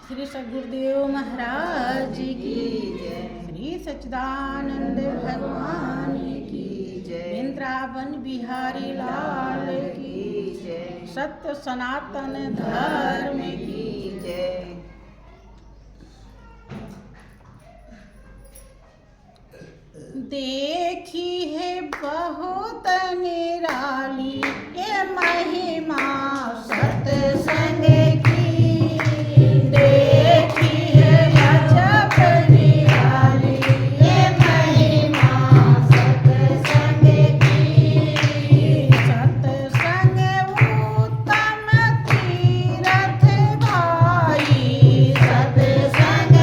श्री सद्गुरुदेव महाराज की जय। श्री सच्चिदानंद भगवान की जय। वृंदावन बिहारी लाल की जय। सत्य सनातन धर्म की जय। देखी है बहुत निराली ये महिमा सत्संग की। देखी है गजब निराली ये महिमा सत्संग की। सत्संग उत्तम तीरथ भाई। सत्संग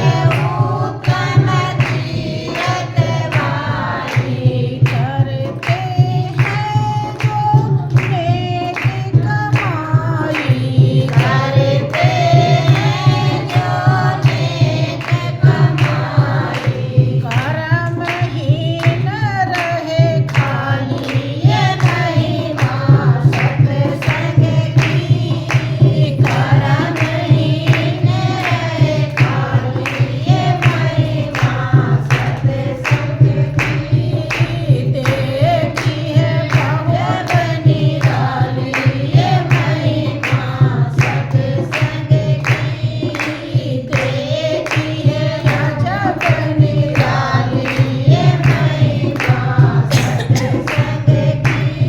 उत्तम तीरथ भाई। करते हैं जो नेक कमाई। करते हैं जो नेक कमाई। कर्महीन रहे खाली ये महिमा सत्संग की। कर्महीन रहे खाली ये महिमा सत्संग की। देखी है बहुत निराली ये महिमा सत्संग की। देखी है गजब निराली ये महिमा सत्संग की।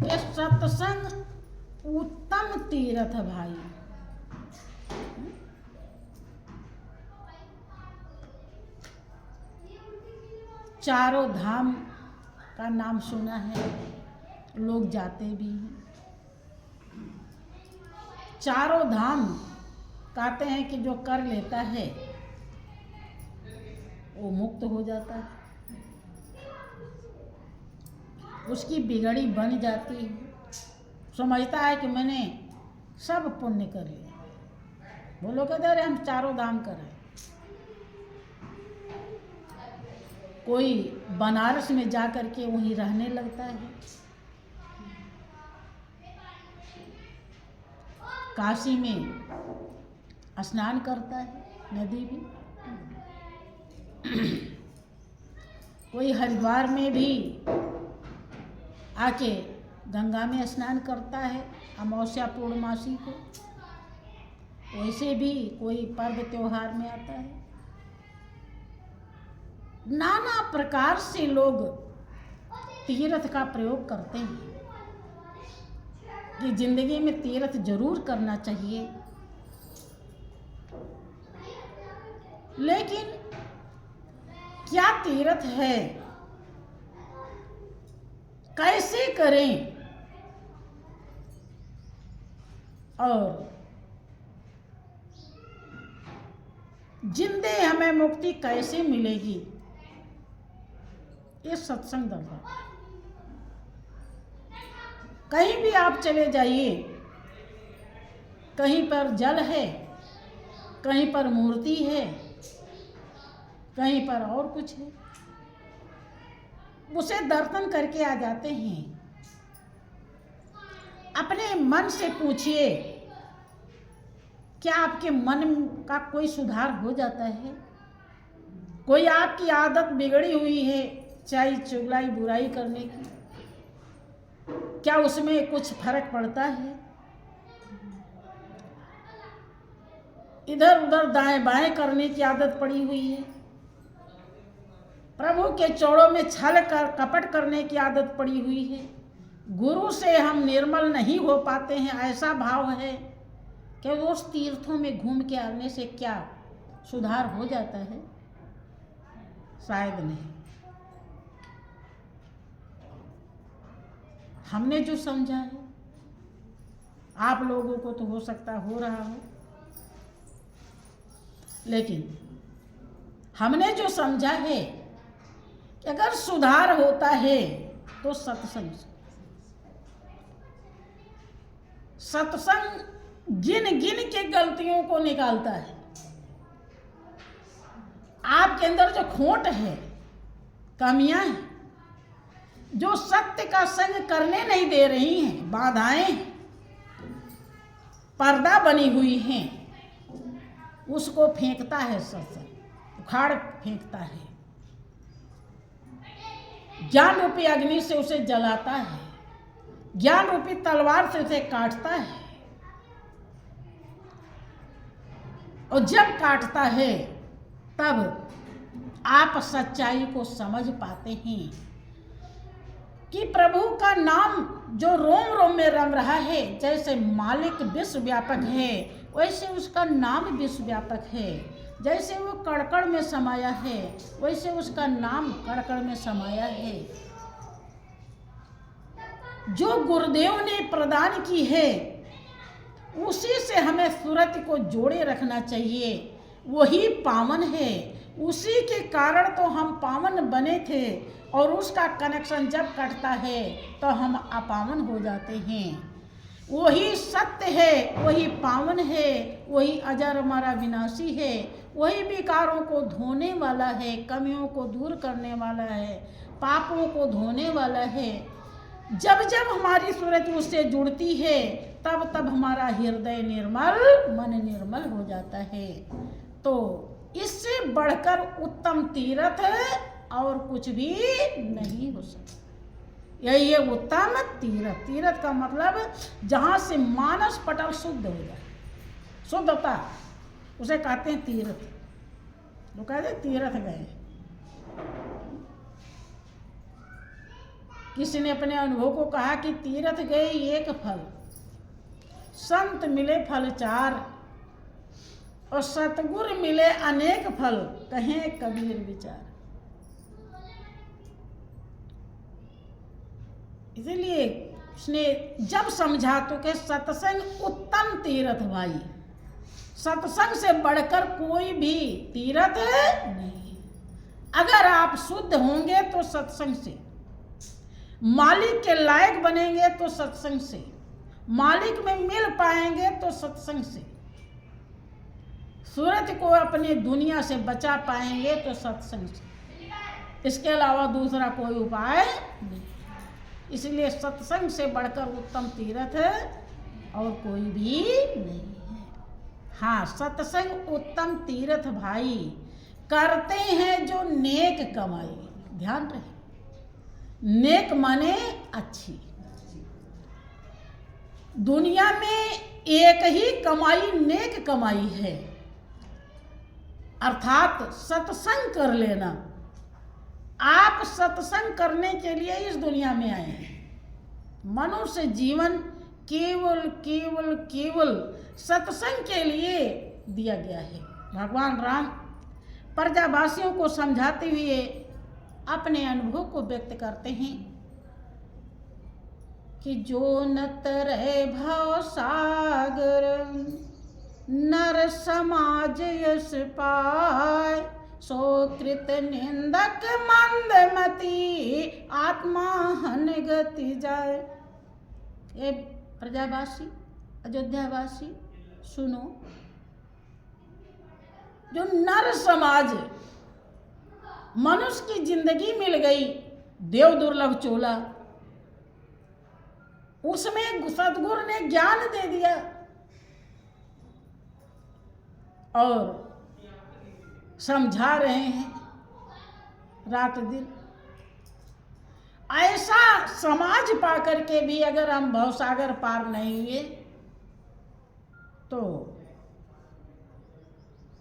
ये सत्संग उत्तम तीर्थ भाई। चारों धाम का नाम सुना है, लोग जाते भी हैं। चारों धाम कहते हैं कि जो कर लेता है वो मुक्त हो जाता है, उसकी बिगड़ी बन जाती है। समझता है कि मैंने सब पुण्य कर लिया। वो लोग कहते अरे हम चारों धाम करें। कोई बनारस में जा कर के वहीं रहने लगता है, काशी में स्नान करता है नदी में, कोई हरिद्वार में भी आके गंगा में स्नान करता है अमावस्या पूर्णमासी को। वैसे भी कोई पर्व त्योहार में आता है। नाना प्रकार से लोग तीर्थ का प्रयोग करते हैं कि जिंदगी में तीर्थ जरूर करना चाहिए, लेकिन क्या तीर्थ है, कैसे करें और जिंदे हमें मुक्ति कैसे मिलेगी, ये सत्संग दरबार। कहीं भी आप चले जाइए, कहीं पर जल है, कहीं पर मूर्ति है, कहीं पर और कुछ है, उसे दर्शन करके आ जाते हैं। अपने मन से पूछिए, क्या आपके मन का कोई सुधार हो जाता है? कोई आपकी आदत बिगड़ी हुई है चाहे चुगलाई बुराई करने की, क्या उसमें कुछ फर्क पड़ता है? इधर उधर दाएं बाएं करने की आदत पड़ी हुई है, प्रभु के चौड़ों में छल कर कपट करने की आदत पड़ी हुई है, गुरु से हम निर्मल नहीं हो पाते हैं, ऐसा भाव है कि उस तीर्थों में घूम के आने से क्या सुधार हो जाता है? शायद नहीं। हमने जो समझा है, आप लोगों को तो हो सकता हो रहा हो, लेकिन हमने जो समझा है कि अगर सुधार होता है तो सत्संग से। सत्संग गिन गिन के गलतियों को निकालता है। आपके अंदर जो खोट है, कमियां हैं, जो सत्य का संग करने नहीं दे रही हैं, बाधाएं पर्दा बनी हुई हैं, उसको फेंकता है सत्संग, उखाड़ फेंकता है। ज्ञान रूपी अग्नि से उसे जलाता है, ज्ञान रूपी तलवार से उसे काटता है। और जब काटता है तब आप सच्चाई को समझ पाते हैं कि प्रभु का नाम जो रोम रोम में रम रहा है, जैसे मालिक विश्वव्यापक है वैसे उसका नाम विश्वव्यापक है। जैसे वो कड़कड़ में समाया है वैसे उसका नाम कड़कड़ में समाया है। जो गुरुदेव ने प्रदान की है उसी से हमें सूरत को जोड़े रखना चाहिए, वही पावन है। उसी के कारण तो हम पावन बने थे और उसका कनेक्शन जब कटता है तो हम अपावन हो जाते हैं। वही सत्य है, वही पावन है, वही अजर हमारा विनाशी है, वही विकारों को धोने वाला है, कमियों को दूर करने वाला है, पापों को धोने वाला है। जब जब हमारी सूरत उससे जुड़ती है तब तब हमारा हृदय निर्मल, मन निर्मल हो जाता है। तो इससे बढ़कर उत्तम तीर्थ और कुछ भी नहीं हो सकता। यही है उत्तम तीर्थ। तीर्थ का मतलब जहाँ से मानस पटल शुद्ध हो जाए, शुद्धता, उसे कहते हैं तीर्थ। लोग कहते हैं तीर्थ गए। किसी ने अपने अनुभव को कहा कि तीर्थ गए एक फल, संत मिले फल चार, और सतगुर मिले अनेक फल, कहें कबीर विचार। इसलिए उसने जब समझा तो कि सत्संग उत्तम तीर्थ भाई, सत्संग से बढ़कर कोई भी तीर्थ नहीं। अगर आप शुद्ध होंगे तो सत्संग से, मालिक के लायक बनेंगे तो सत्संग से, मालिक में मिल पाएंगे तो सत्संग से, सूरत को अपनी दुनिया से बचा पाएंगे तो सत्संग से। इसके अलावा दूसरा कोई उपाय नहीं। इसलिए सत्संग से बढ़कर उत्तम तीर्थ और कोई भी नहीं है। हाँ, सत्संग उत्तम तीर्थ भाई करते हैं जो नेक कमाई। ध्यान रहे, नेक माने अच्छी। दुनिया में एक ही कमाई नेक कमाई है, अर्थात सत्संग कर लेना। आप सत्संग करने के लिए इस दुनिया में आए हैं। मनुष्य जीवन केवल केवल केवल सत्संग के लिए दिया गया है। भगवान राम प्रजावासियों को समझाते हुए अपने अनुभव को व्यक्त करते हैं कि जो न तरे भव सागर, नर समाज यश पाय, सो कृत निंदक मंदमती, आत्मा हन गति जाए। ये प्रजावासी, अयोध्यावासी सुनो, जो नर समाज, मनुष्य की जिंदगी मिल गई, देव दुर्लभ चोला, उसमें सतगुरु ने ज्ञान दे दिया और समझा रहे हैं रात दिन। ऐसा समाज पा करके भी अगर हम भवसागर पार नहीं हुए तो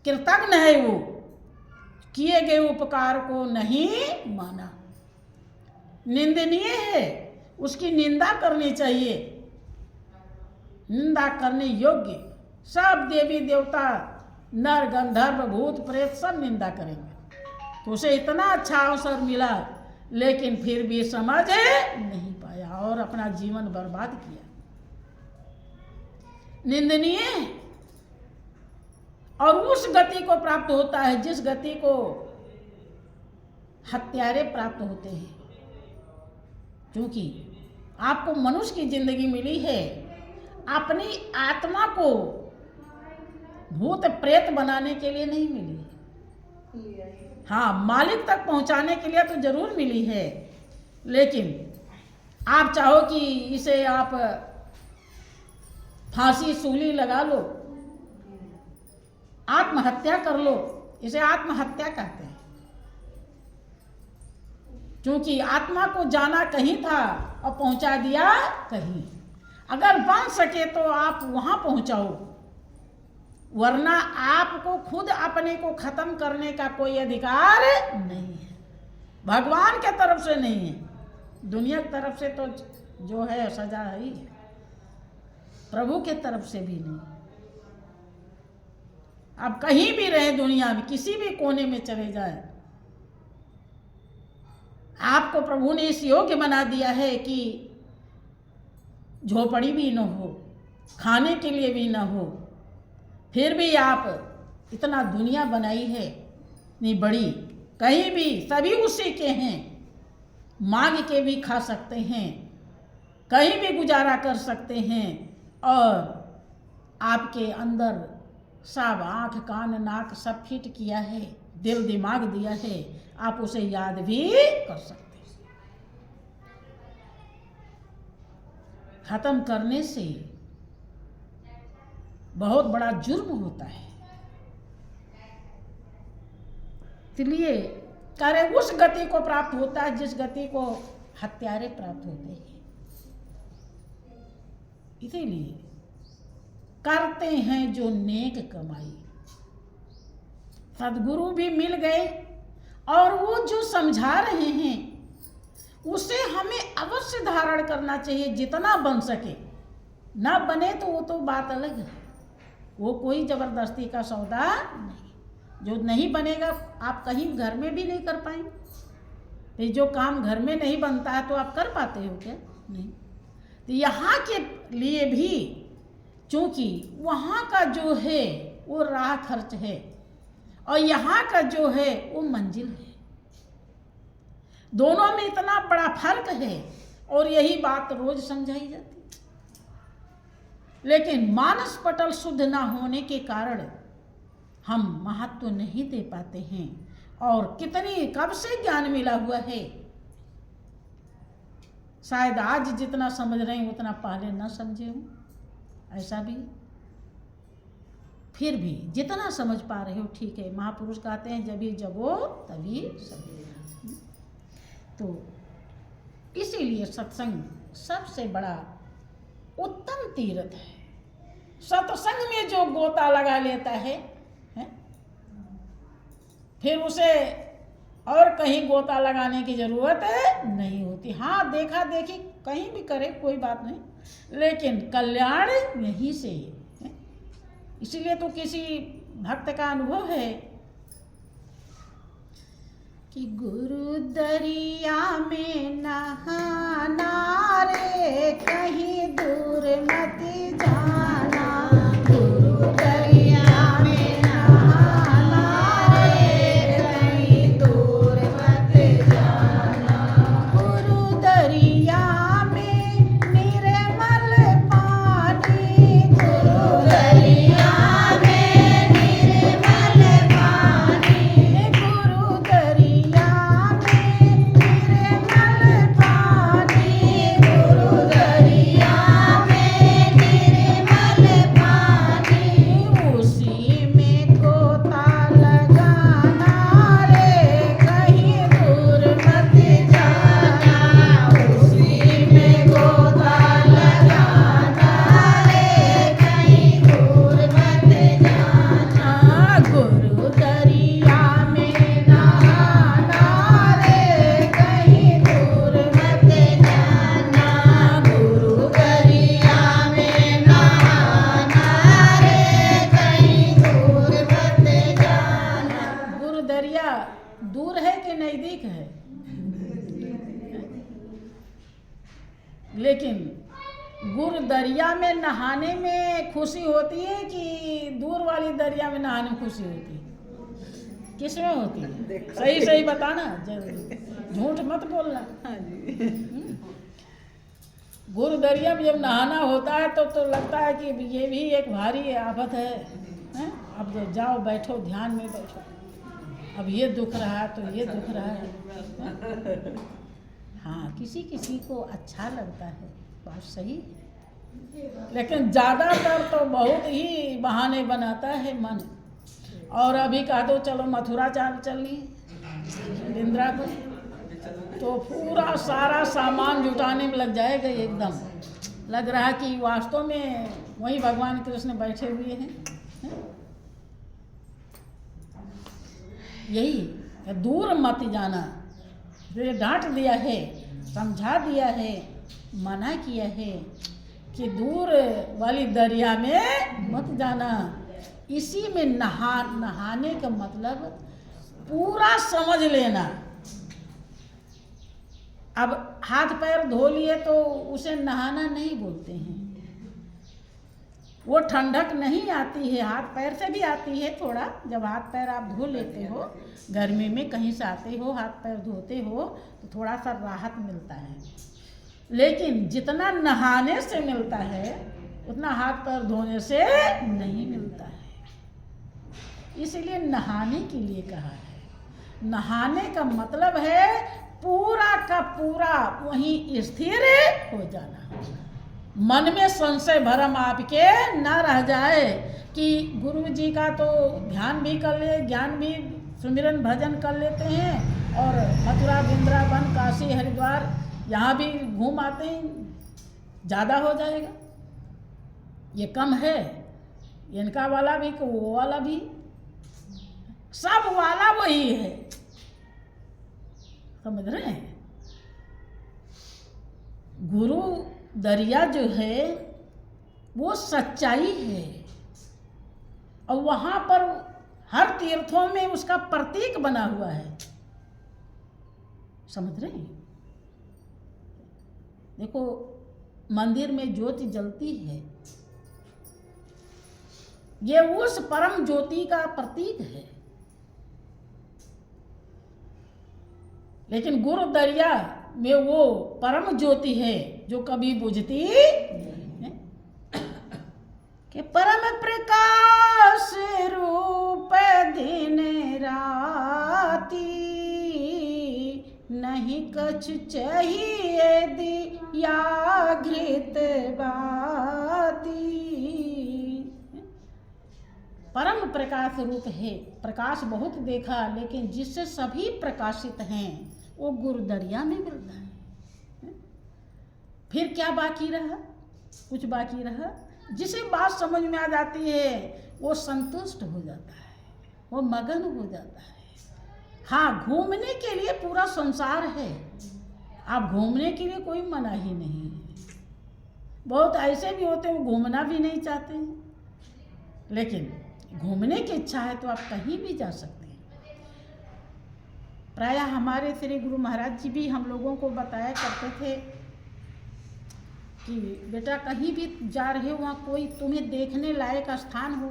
कृतज्ञ है वो, किए गए उपकार को नहीं माना, निंदनीय है, उसकी निंदा करनी चाहिए। निंदा करने योग्य सब देवी देवता, नर गंधर्व भूत प्रेत सब निंदा करेंगे। तो उसे इतना अच्छा अवसर मिला लेकिन फिर भी समझ नहीं पाया और अपना जीवन बर्बाद किया। निंदनीय। और उस गति को प्राप्त होता है जिस गति को हत्यारे प्राप्त होते हैं। क्योंकि आपको मनुष्य की जिंदगी मिली है, अपनी आत्मा को भूत प्रेत बनाने के लिए नहीं मिली है। हाँ, मालिक तक पहुंचाने के लिए तो जरूर मिली है, लेकिन आप चाहो कि इसे आप फांसी सूली लगा लो आत्महत्या कर लो, इसे आत्महत्या कहते हैं। क्योंकि आत्मा को जाना कहीं था और पहुंचा दिया कहीं। अगर बन सके तो आप वहां पहुंचाओ, वरना आपको खुद अपने को खत्म करने का कोई अधिकार नहीं है। भगवान के तरफ से नहीं है, दुनिया की तरफ से तो जो है सजा ही है, प्रभु के तरफ से भी नहीं। आप कहीं भी रहे दुनिया में, किसी भी कोने में चले जाए, आपको प्रभु ने इस योग्य बना दिया है कि झोपड़ी भी न हो, खाने के लिए भी न हो, फिर भी आप इतना दुनिया बनाई है नहीं बड़ी, कहीं भी सभी उसी के हैं, मांग के भी खा सकते हैं, कहीं भी गुजारा कर सकते हैं, और आपके अंदर सब आँख कान नाक सब फिट किया है, दिल दिमाग दिया है, आप उसे याद भी कर सकते हैं। खत्म करने से बहुत बड़ा जुर्म होता है, इसलिए कार्य उस गति को प्राप्त होता है जिस गति को हत्यारे प्राप्त होते हैं। इसीलिए करते हैं जो नेक कमाई। सद्गुरु भी मिल गए और वो जो समझा रहे हैं उसे हमें अवश्य धारण करना चाहिए, जितना बन सके। ना बने तो वो तो बात अलग है, वो कोई जबरदस्ती का सौदा नहीं। जो नहीं बनेगा आप कहीं घर में भी नहीं कर पाएंगे। तो जो काम घर में नहीं बनता है तो आप कर पाते हो क्या? नहीं। तो यहाँ के लिए भी चूंकि वहाँ का जो है वो राह खर्च है और यहाँ का जो है वो मंजिल है, दोनों में इतना बड़ा फर्क है और यही बात रोज समझाई जाती। लेकिन मानस पटल शुद्ध ना होने के कारण हम महत्व नहीं दे पाते हैं, और कितनी कब से ज्ञान मिला हुआ है, शायद आज जितना समझ रहे हैं उतना पहले ना समझे हूं, ऐसा भी। फिर भी जितना समझ पा रहे हो ठीक है। महापुरुष कहते हैं जब ही जगो तभी सवेरा। तो इसीलिए सत्संग सबसे बड़ा उत्तम तीर्थ है। सत्संग में जो गोता लगा लेता है, फिर उसे और कहीं गोता लगाने की जरूरत नहीं होती। हाँ, देखा देखी कहीं भी करे कोई बात नहीं, लेकिन कल्याण यहीं से है। इसीलिए तो किसी भक्त का अनुभव है कि गुरु दरिया में नहाना रे, कहीं दूर मत जाना। गुरु दरिया में नहाना रे, कहीं दूर मत जाना। गुरु दरिया में निर्मल पानी, गुरु दरिया में निर्मल पानी, गुरु दरिया में निर्मल पानी, गुरु दरिया में निर्मल पानी। उसी में गोता लगाना रे, कहीं दूर मत जाना। उसी में गोता लगाना रे, कहीं दूर मत जाना। गुरु दरिया में नहाना रे, कहीं दूर मत जाना। गुरु दरिया में नहाना रे, कहीं दूर मत जाना। गुरु दरिया दूर है कि नजदीक है? लेकिन गुरु दरिया में नहाने में खुशी होती है कि दूर वाली दरिया में नहाने में खुशी होती है? किसमें होती है? सही सही बताना, झूठ मत बोलना। गुरु दरिया में जब नहाना होता है तो लगता है कि ये भी एक भारी आफत है, हैं? अब जाओ बैठो, ध्यान में बैठो, अब ये दुख रहा है तो ये दुख रहा है। हाँ, किसी किसी को अच्छा लगता है, बात सही है, लेकिन ज़्यादातर तो बहुत ही बहाने बनाता है मन। और अभी कह दो चलो मथुरा चलनी बिंद्रा को, तो पूरा सारा सामान जुटाने में लग जाएगा। एकदम लग रहा कि वास्तव में वही भगवान कृष्ण बैठे हुए हैं। यही दूर मत जाना, जो ये डांट दिया है, समझा दिया है, मना किया है कि दूर वाली दरिया में मत जाना। इसी में नहाने का मतलब पूरा समझ लेना। अब हाथ पैर धो लिए तो उसे नहाना नहीं बोलते हैं। वो ठंडक नहीं आती है, हाथ पैर से भी आती है थोड़ा। जब हाथ पैर आप धो लेते हो, गर्मी में कहीं से आते हो, हाथ पैर धोते हो तो थोड़ा सा राहत मिलता है। लेकिन जितना नहाने से मिलता है उतना हाथ पैर धोने से नहीं मिलता है। इसलिए नहाने के लिए कहा है। नहाने का मतलब है पूरा का पूरा वहीं स्थिर हो जाना। मन में संशय भरम आपके न रह जाए कि गुरु जी का तो ध्यान भी कर ले, ज्ञान भी, सुमिरन भजन कर लेते हैं और मथुरा वृंदावन काशी हरिद्वार यहाँ भी घूम आते हैं, ज़्यादा हो जाएगा, ये कम है, इनका वाला भी कि वो वाला भी, सब वाला वही है। समझ रहे हैं? गुरु दरिया जो है वो सच्चाई है और वहां पर हर तीर्थों में उसका प्रतीक बना हुआ है। समझ रहे हैं? देखो मंदिर में ज्योति जलती है, ये उस परम ज्योति का प्रतीक है। लेकिन गुरु दरिया में वो परम ज्योति है जो कभी बुझती नहीं, कि परम प्रकाश रूप दिन राती, नहीं कछ चाहिए दिया घृत बाती। परम प्रकाश रूप है, प्रकाश बहुत देखा, लेकिन जिससे सभी प्रकाशित हैं वो गुरु दरिया में मिलता है। फिर क्या बाकी रहा? कुछ बाकी रहा? जिसे बात समझ में आ जाती है वो संतुष्ट हो जाता है, वो मगन हो जाता है। हाँ, घूमने के लिए पूरा संसार है, आप घूमने के लिए कोई मना ही नहीं है। बहुत ऐसे भी होते हैं वो घूमना भी नहीं चाहते हैं, लेकिन घूमने की इच्छा है तो आप कहीं भी जा सकते हैं। प्रायः हमारे श्री गुरु महाराज जी भी हम लोगों को बताया करते थे कि बेटा कहीं भी जा रहे हो, वहाँ कोई तुम्हें देखने लायक स्थान हो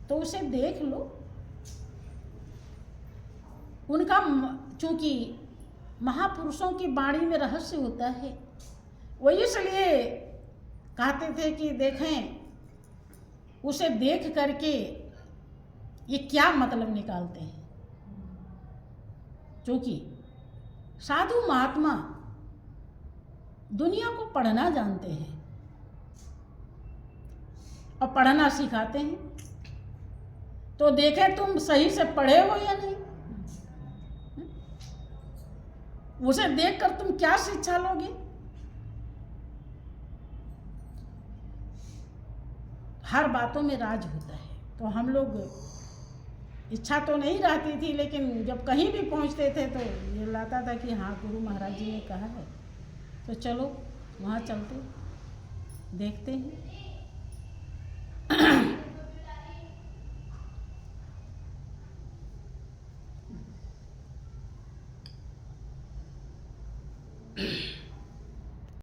तो उसे देख लो। उनका चूंकि महापुरुषों की वाणी में रहस्य होता है, वो इसलिए कहते थे कि देखें, उसे देख करके ये क्या मतलब निकालते हैं। क्योंकि साधु महात्मा दुनिया को पढ़ना जानते हैं और पढ़ना सिखाते हैं, तो देखे तुम सही से पढ़े हो या नहीं। उसे देखकर तुम क्या शिक्षा लोगे? हर बातों में राज होता है। तो हम लोग, इच्छा तो नहीं रहती थी, लेकिन जब कहीं भी पहुंचते थे तो ये लाता था कि हाँ गुरु महाराज जी ने कहा है, तो चलो वहाँ चलते देखते हैं।